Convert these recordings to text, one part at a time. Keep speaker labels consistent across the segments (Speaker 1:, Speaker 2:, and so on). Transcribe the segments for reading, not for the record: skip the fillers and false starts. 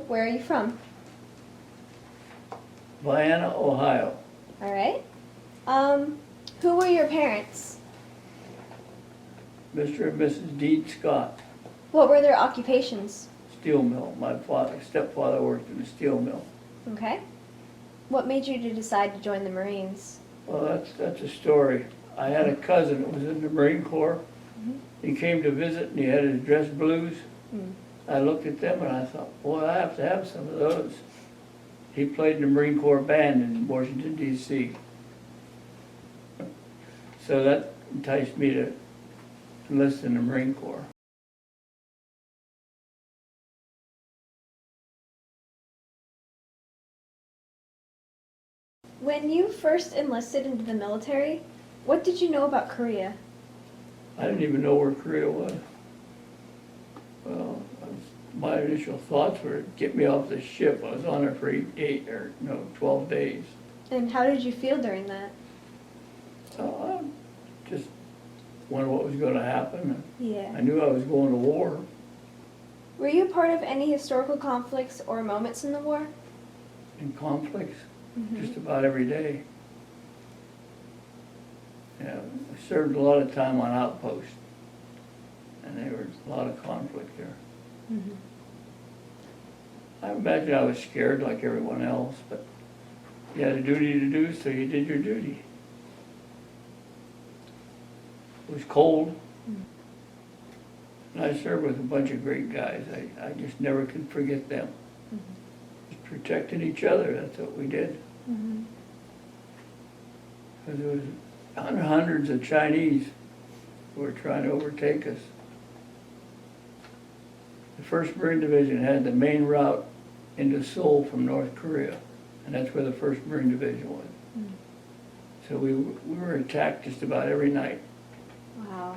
Speaker 1: Where are you from?
Speaker 2: Vienna, Ohio.
Speaker 1: All right. Who were your parents?
Speaker 2: Mr. and Mrs. Dean Scott,
Speaker 1: What were their occupations?
Speaker 2: steel mill. My stepfather worked in a steel mill.
Speaker 1: Okay. What made you to decide to join the Marines?
Speaker 2: Well, that's a story. I had a cousin that was in the Marine Corps.
Speaker 1: Mhm.
Speaker 2: He came to visit and he had his dress blues.
Speaker 1: Mm.
Speaker 2: I looked at them and I thought, boy, I have to have some of those. He played in the Marine Corps band in Washington, D.C. So that enticed me to enlist in the Marine Corps.
Speaker 1: When you first enlisted into the military, what did you know about Korea?
Speaker 2: I didn't even know where Korea was. Well, my initial thoughts were get me off the ship. I was on there for 12 days.
Speaker 1: And how did you feel during that?
Speaker 2: So I just wondered what was going to happen.
Speaker 1: Yeah.
Speaker 2: I knew I was going to war.
Speaker 1: Were you a part of any historical conflicts or moments in the war?
Speaker 2: In conflicts,
Speaker 1: Mhm.
Speaker 2: just about every day. Yeah, I served a lot of time on outpost, and there was a lot of conflict there.
Speaker 1: Mhm.
Speaker 2: I imagine I was scared like everyone else, but you had a duty to do, so you did your duty. It was cold, and I served with a bunch of great guys. I just never can forget them.
Speaker 1: Mhm.
Speaker 2: Just protecting each other, that's what we did.
Speaker 1: Mhm.
Speaker 2: Because there was hundreds of Chinese who were trying to overtake us. The 1st Marine Division had the main route into Seoul from North Korea, and that's where the 1st Marine Division was.
Speaker 1: Mm.
Speaker 2: So we were attacked just about every night
Speaker 1: Wow.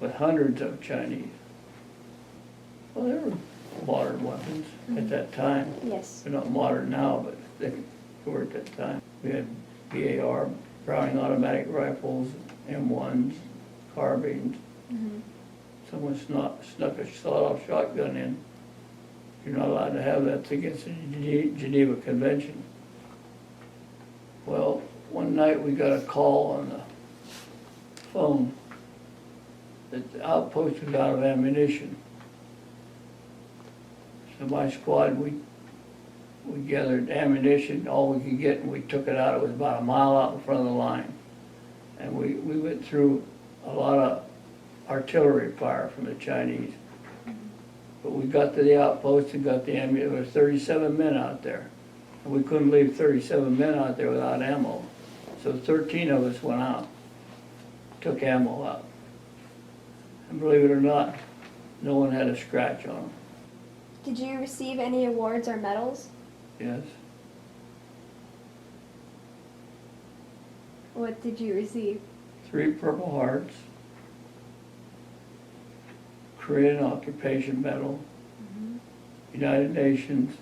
Speaker 2: with hundreds of Chinese. Well, there were modern weapons at that time.
Speaker 1: Yes.
Speaker 2: They're not modern now, but they were at that time. We had BAR, Browning automatic rifles, M1s, carbines.
Speaker 1: Mhm.
Speaker 2: Someone snuck a sawed-off shotgun in. You're not allowed to have that. It's against the Geneva Convention. Well, one night we got a call on the phone that the outpost was out of ammunition. So my squad, we gathered ammunition, all we could get, and we took it out. It was about a mile out in front of the line. And we went through a lot of artillery fire from the Chinese. But we got to the outpost and got the ammunition. There were 37 men out there. And we couldn't leave 37 men out there without ammo. So 13 of us went out, took ammo out. And believe it or not, no one had a scratch on them.
Speaker 1: Did you receive any awards or medals?
Speaker 2: Yes.
Speaker 1: What did you receive?
Speaker 2: 3 Purple Hearts, Korean Occupation Medal, United Nations,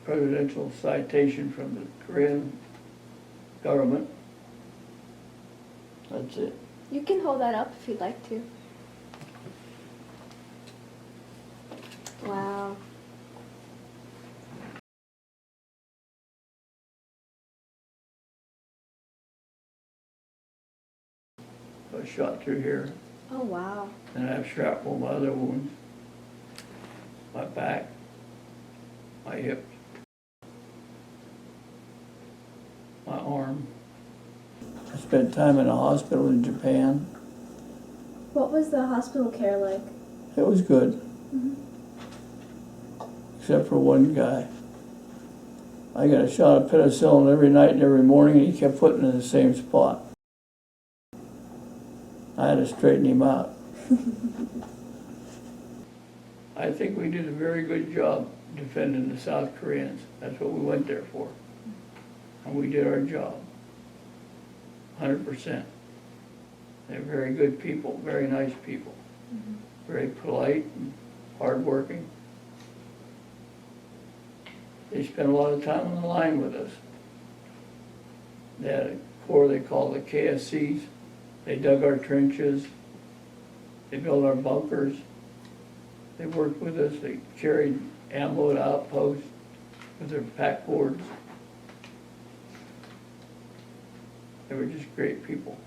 Speaker 2: presidential citation from the Korean government. That's it.
Speaker 1: You can hold that up if you'd like to. Wow.
Speaker 2: I was shot through here,
Speaker 1: Oh, wow.
Speaker 2: and I have shrapnel in my other wounds, my back, my hip, my arm. I spent time in a hospital in Japan.
Speaker 1: What was the hospital care like?
Speaker 2: It was good, except for one guy. I got a shot of penicillin every night and every morning, and he kept putting it in the same spot. I had to straighten him out. I think we did a very good job defending the South Koreans. That's what we went there for. And we did our job, 100%. They're very good people, very nice people, very polite and hardworking. They spent a lot of time on the line with us. They had a corps they called the KSCs. They dug our trenches. They built our bunkers. They worked with us. They carried ammo to outposts with their pack boards. They were just great people.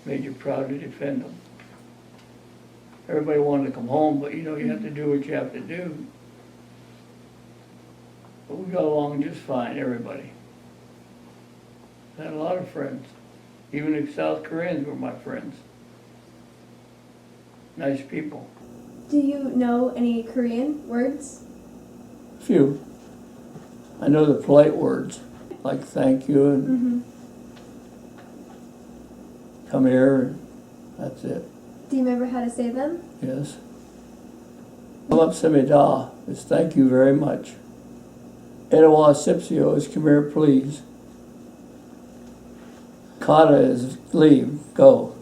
Speaker 2: Made you proud to defend them. Everybody wanted to come home, but you have to do what you have to do. But we got along just fine, everybody. I had a lot of friends. Even the South Koreans were my friends. Nice people.
Speaker 1: Do you know any Korean words?
Speaker 2: Few. I know the polite words, like thank you and come here, and that's it.
Speaker 1: Do you remember how to say them?
Speaker 2: Yes. Kamapsamida is thank you very much. Etawa sipsio is come here, please. Kata is leave, go.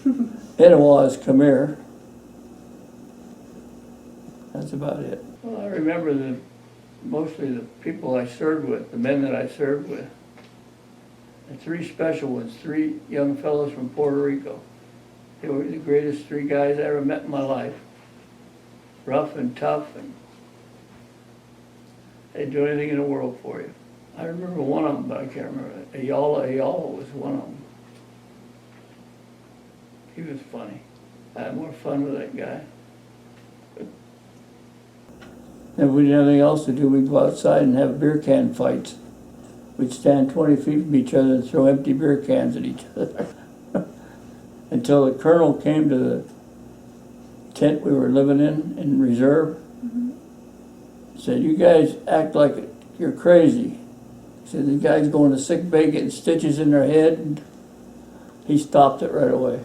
Speaker 2: Etawa is come here. That's about it. Well, I remember mostly the people I served with, the men that I served with. And three special ones, three young fellows from Puerto Rico. They were the greatest three guys I ever met in my life. Rough and tough, and they'd do anything in the world for you. I remember one of them, but I can't remember. Ayala was one of them. He was funny. I had more fun with that guy. If we didn't have anything else to do, we'd go outside and have beer can fights. We'd stand 20 feet from each other and throw empty beer cans at each other. Until the colonel came to the tent we were living in reserve. Said, you guys act like you're crazy. He said, the guy's going to sick bay getting stitches in their head. And he stopped it right away.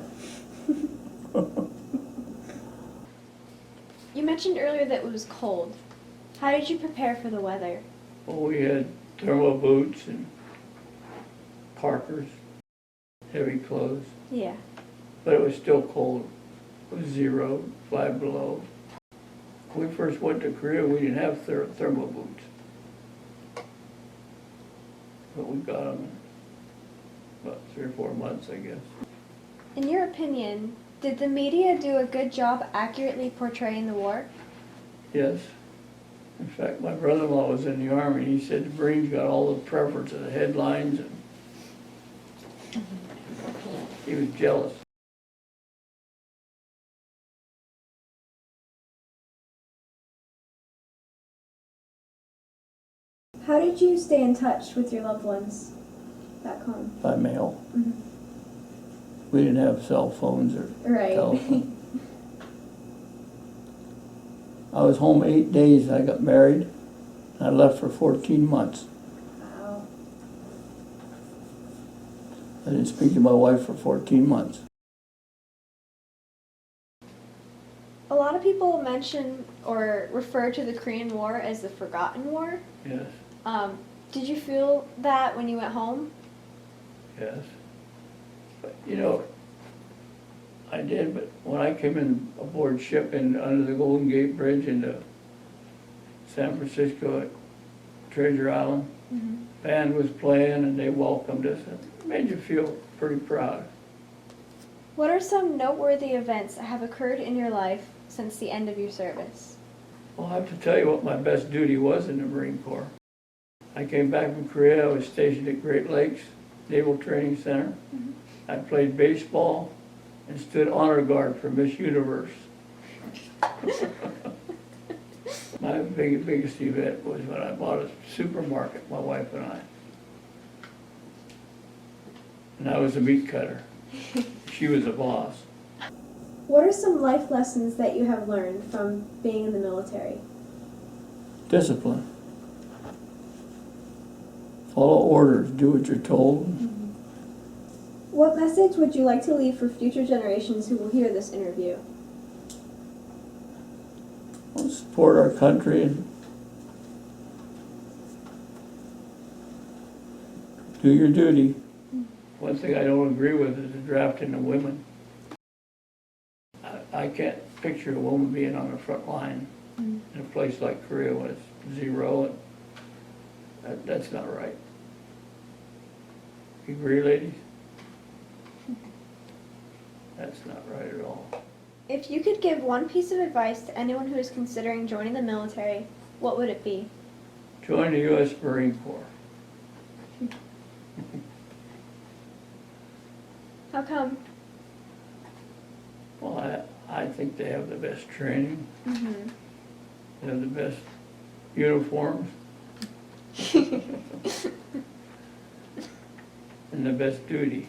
Speaker 1: You mentioned earlier that it was cold. How did you prepare for the weather?
Speaker 2: Well, we had thermal boots and parkers, heavy clothes.
Speaker 1: Yeah.
Speaker 2: But it was still cold. It was 0, 5 below. When we first went to Korea, we didn't have thermal boots. But we got them in about 3 or 4 months, I guess.
Speaker 1: In your opinion, did the media do a good job accurately portraying the war?
Speaker 2: Yes. In fact, my brother-in-law was in the Army. He said the Marines got all the preference of the headlines, and he was jealous.
Speaker 1: How did you stay in touch with your loved ones back home?
Speaker 2: By mail. We didn't have cell phones or telephone. I was home 8 days. I got married. I left for 14 months.
Speaker 1: Wow.
Speaker 2: I didn't speak to my wife for 14 months.
Speaker 1: A lot of people mention or refer to the Korean War as the forgotten war.
Speaker 2: Yes.
Speaker 1: Did you feel that when you went home?
Speaker 2: Yes. But, I did, but when I came in aboard ship and under the Golden Gate Bridge into San Francisco at Treasure Island, band was playing and they welcomed us. It made you feel pretty proud.
Speaker 1: What are some noteworthy events that have occurred in your life since the end of your service?
Speaker 2: Well, I have to tell you what my best duty was in the Marine Corps. I came back from Korea. I was stationed at Great Lakes Naval Training Center. I played baseball and stood honor guard for Miss Universe. My biggest event was when I bought a supermarket, my wife and I. And I was a meat cutter. She was a boss.
Speaker 1: What are some life lessons that you have learned from being in the military?
Speaker 2: discipline. Follow orders, do what you're told.
Speaker 1: What message would you like to leave for future generations who will hear this interview?
Speaker 2: Support our country and do your duty. One thing I don't agree with is the drafting of women. I can't picture a woman being on the front line in a place like Korea when it's 0. And that's not right. You agree, ladies? That's not right at all.
Speaker 1: If you could give one piece of advice to anyone who is considering joining the military, what would it be?
Speaker 2: Join the U.S. Marine Corps.
Speaker 1: How come?
Speaker 2: Well, I think they have the best training. They have the best uniforms. And the best duty.